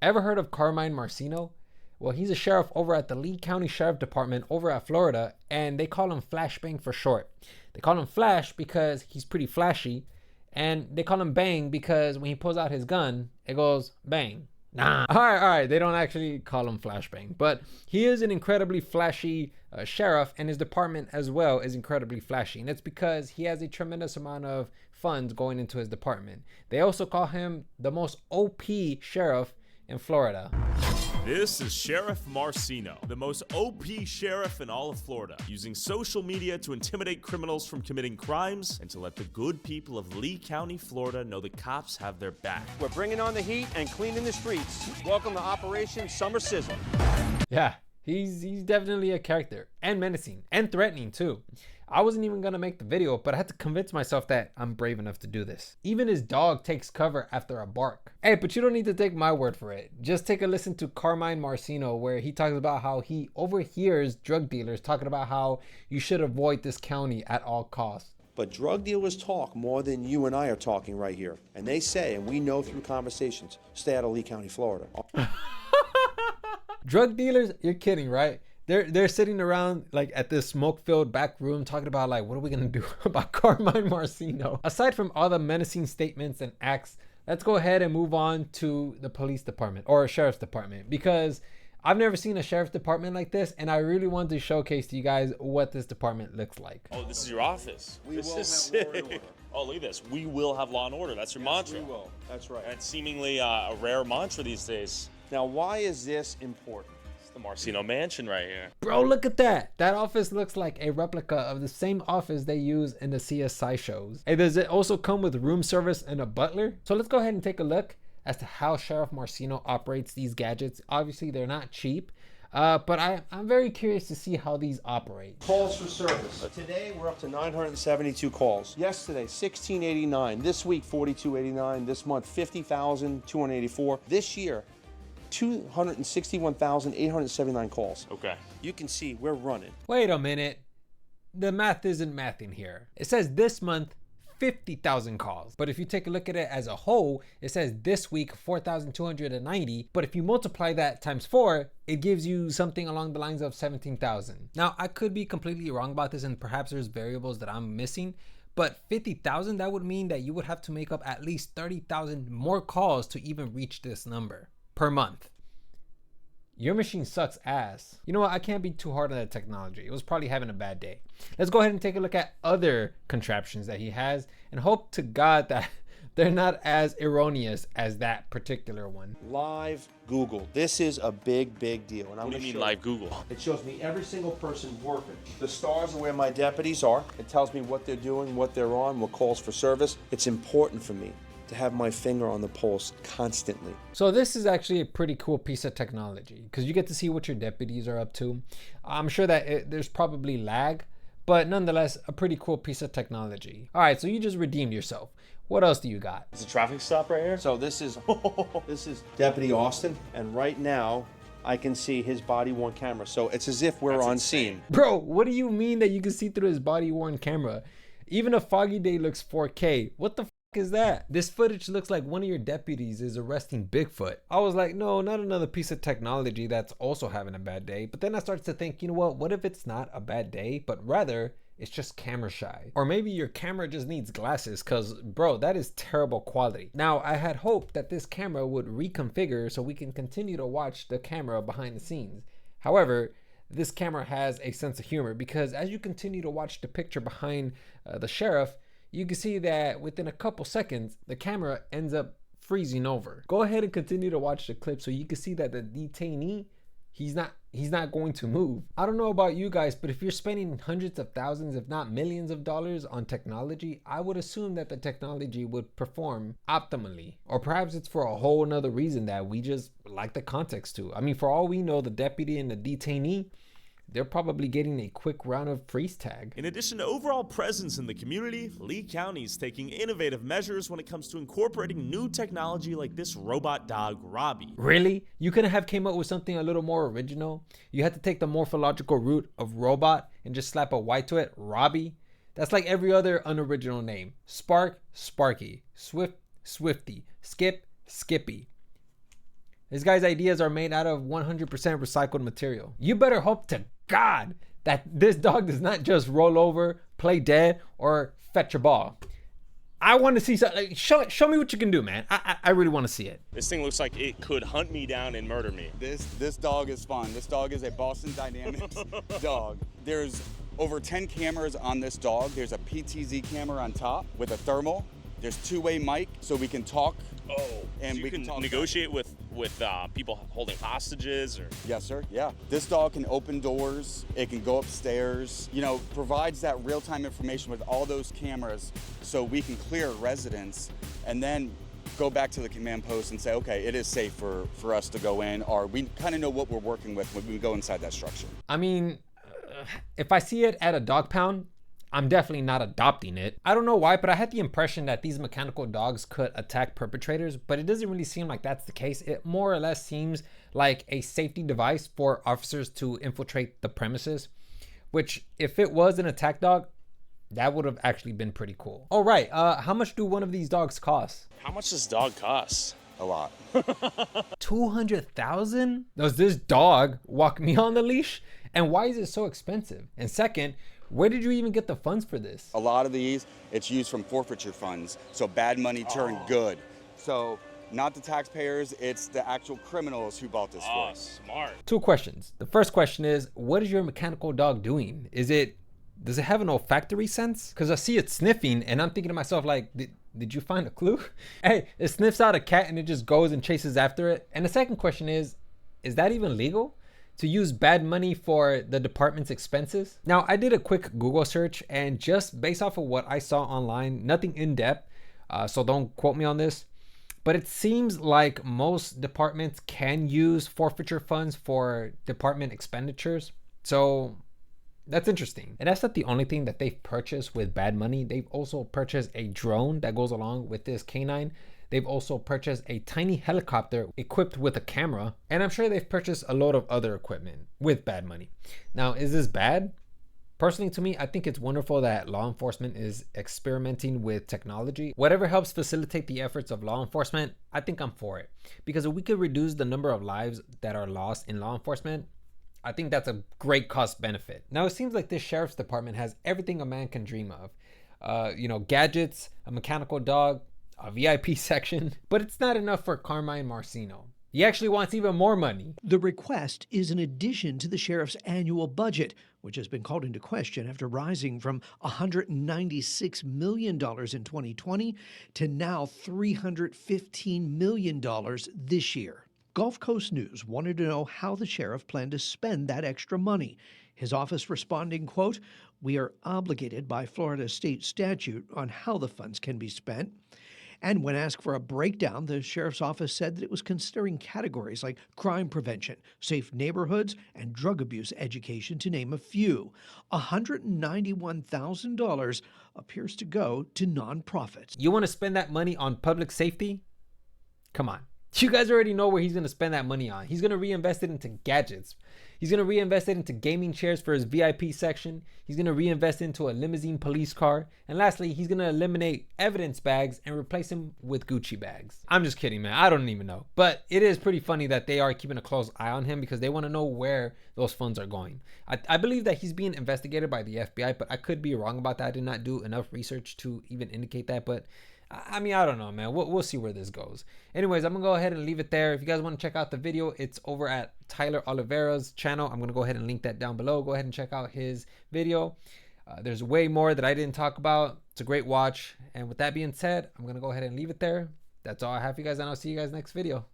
Ever heard of Carmine Marcino? Well, he's a sheriff over at the Lee County Sheriff Department over at Florida, and they call him Flashbang for short. They call him Flash because he's pretty flashy, and they call him Bang because when he pulls out his gun, it goes bang. Nah. All right. They don't actually call him Flashbang, but he is an incredibly flashy sheriff, and his department as well is incredibly flashy. And it's because he has a tremendous amount of funds going into his department. They also call him the most OP sheriff in Florida. This is Sheriff Marcino, the most OP sheriff in all of Florida, using social media to intimidate criminals from committing crimes and to let the good people of Lee County, Florida know the cops have their back. We're bringing on the heat and cleaning the streets. Welcome to Operation Summer Sizzle. Yeah, he's definitely a character, and menacing and threatening too. I wasn't even gonna make the video, but I had to convince myself that I'm brave enough to do this. Even his dog takes cover after a bark. Hey, but you don't need to take my word for it. Just take a listen to Carmine Marcino, where he talks about how he overhears drug dealers talking about how you should avoid this county at all costs. But drug dealers talk more than you and I are talking right here. And they say, and we know through conversations, stay out of Lee County, Florida. Drug dealers? You're kidding, right? They're sitting around like at this smoke-filled back room talking about like, what are we gonna do about Carmine Marcino? Aside from all the menacing statements and acts, let's go ahead and move on to the police department or sheriff's department, because I've never seen a sheriff's department like this, and I really wanted to showcase to you guys what this department looks like. Oh, this is your office. We will is have law and sick. order. Oh, look at this. We will have law and order. That's your mantra. We will. That's right. And it's seemingly a rare mantra these days. Now, why is this important? It's the Marcino Mansion right here. Bro, look at that. That office looks like a replica of the same office they use in the CSI shows. And does it also come with room service and a butler? So let's go ahead and take a look as to how Sheriff Marcino operates these gadgets. Obviously, they're not cheap, but I'm very curious to see how these operate. Calls for service. Today, we're up to 972 calls. Yesterday, 1689. This week, 4289. This month, 50,284. This year, 261,879 calls. Okay. You can see we're running. Wait a minute. The math isn't mathing here. It says this month, 50,000 calls. But if you take a look at it as a whole, it says this week 4,290. But if you multiply that times 4, it gives you something along the lines of 17,000. Now, I could be completely wrong about this, and perhaps there's variables that I'm missing. But 50,000, that would mean that you would have to make up at least 30,000 more calls to even reach this number per month. Your machine sucks ass. You know what? I can't be too hard on that technology. It was probably having a bad day. Let's go ahead and take a look at other contraptions that he has, and hope to God that they're not as erroneous as that particular one. Live Google. This is a big, big deal. And I'm What do gonna you mean show live Google? It shows me every single person working. The stars are where my deputies are. It tells me what they're doing, what they're on, what calls for service. It's important for me to have my finger on the pulse constantly. So this is actually a pretty cool piece of technology because you get to see what your deputies are up to. I'm sure that there's probably lag, but nonetheless, a pretty cool piece of technology. All right, so you just redeemed yourself. What else do you got? It's a traffic stop right here. So this is Deputy Austin, and right now I can see his body-worn camera. So it's as if we're That's on insane. scene. Bro, what do you mean that you can see through his body-worn camera? Even a foggy day looks 4K. What the is that? This footage looks like one of your deputies is arresting Bigfoot. I was like, no, not another piece of technology that's also having a bad day. But then I started to think, you know what if it's not a bad day, but rather it's just camera shy? Or maybe your camera just needs glasses, because bro, that is terrible quality. Now, I had hoped that this camera would reconfigure so we can continue to watch the camera behind the scenes. However, this camera has a sense of humor, because as you continue to watch the picture behind the sheriff, you can see that within a couple seconds, the camera ends up freezing over. Go ahead and continue to watch the clip so you can see that the detainee, he's not going to move. I don't know about you guys, but if you're spending hundreds of thousands, if not millions of dollars on technology, I would assume that the technology would perform optimally. Or perhaps it's for a whole nother reason that we just lack the context to. I mean, for all we know, the deputy and the detainee, they're probably getting a quick round of freeze tag. In addition to overall presence in the community, Lee County is taking innovative measures when it comes to incorporating new technology like this robot dog, Robbie. Really? You couldn't have came up with something a little more original? You had to take the morphological root of robot and just slap a Y to it, Robbie? That's like every other unoriginal name. Spark, Sparky. Swift, Swifty. Skip, Skippy. This guy's ideas are made out of 100% recycled material. You better hope to God that this dog does not just roll over, play dead, or fetch a ball. I want to see something. Like, show me what you can do, man. I really want to see it. This thing looks like it could hunt me down and murder me. This dog is fun. This dog is a Boston Dynamics dog. There's over 10 cameras on this dog. There's a PTZ camera on top with a thermal. There's two-way mic, so we can talk. Oh, and so we can talk negotiate with people holding hostages, or? Yes, sir. Yeah. This dog can open doors. It can go upstairs. You know, provides that real-time information with all those cameras, so we can clear residents, and then go back to the command post and say, okay, it is safe for us to go in, or we kind of know what we're working with when we go inside that structure. I mean, if I see it at a dog pound, I'm definitely not adopting it. I don't know why, but I had the impression that these mechanical dogs could attack perpetrators, but it doesn't really seem like that's the case. It more or less seems like a safety device for officers to infiltrate the premises, which if it was an attack dog, that would have actually been pretty cool. All right, how much do one of these dogs cost? How much does dog cost? A lot. 200,000? Does this dog walk me on the leash? And why is it so expensive? And second, where did you even get the funds for this? A lot of these, it's used from forfeiture funds, so bad money turned good. So not the taxpayers, it's the actual criminals who bought this for us. Smart. Two questions. The first question is, what is your mechanical dog doing? Does it have an olfactory sense? Because I see it sniffing and I'm thinking to myself, like, did you find a clue? Hey, it sniffs out a cat and it just goes and chases after it. And the second question is that even legal? To use bad money for the department's expenses? Now, I did a quick Google search, and just based off of what I saw online, nothing in depth, so don't quote me on this, but it seems like most departments can use forfeiture funds for department expenditures. So that's interesting. And that's not the only thing that they've purchased with bad money. They've also purchased a drone that goes along with this canine. They've also purchased a tiny helicopter equipped with a camera, and I'm sure they've purchased a load of other equipment with bad money. Now, is this bad? Personally, to me, I think it's wonderful that law enforcement is experimenting with technology. Whatever helps facilitate the efforts of law enforcement, I think I'm for it. Because if we could reduce the number of lives that are lost in law enforcement, I think that's a great cost benefit. Now, it seems like this sheriff's department has everything a man can dream of. Gadgets, a mechanical dog, a VIP section, but it's not enough for Carmine Marcino. He actually wants even more money. The request is in addition to the sheriff's annual budget, which has been called into question after rising from $196 million in 2020 to now $315 million this year. Gulf Coast News wanted to know how the sheriff planned to spend that extra money. His office responding, quote, "We are obligated by Florida state statute on how the funds can be spent." And when asked for a breakdown, the sheriff's office said that it was considering categories like crime prevention, safe neighborhoods, and drug abuse education, to name a few. $191,000 appears to go to nonprofits. You want to spend that money on public safety? Come on. You guys already know where he's going to spend that money on. He's going to reinvest it into gadgets. He's going to reinvest it into gaming chairs for his VIP section. He's going to reinvest into a limousine police car. And lastly, he's going to eliminate evidence bags and replace them with Gucci bags. I'm just kidding, man. I don't even know. But it is pretty funny that they are keeping a close eye on him because they want to know where those funds are going. I believe that he's being investigated by the FBI, but I could be wrong about that. I did not do enough research to even indicate that. But I mean, I don't know, man. We'll see where this goes. Anyways, I'm going to go ahead and leave it there. If you guys want to check out the video, it's over at Tyler Oliveira's channel. I'm going to go ahead and link that down below. Go ahead and check out his video. There's way more that I didn't talk about. It's a great watch. And with that being said, I'm going to go ahead and leave it there. That's all I have for you guys, and I'll see you guys next video.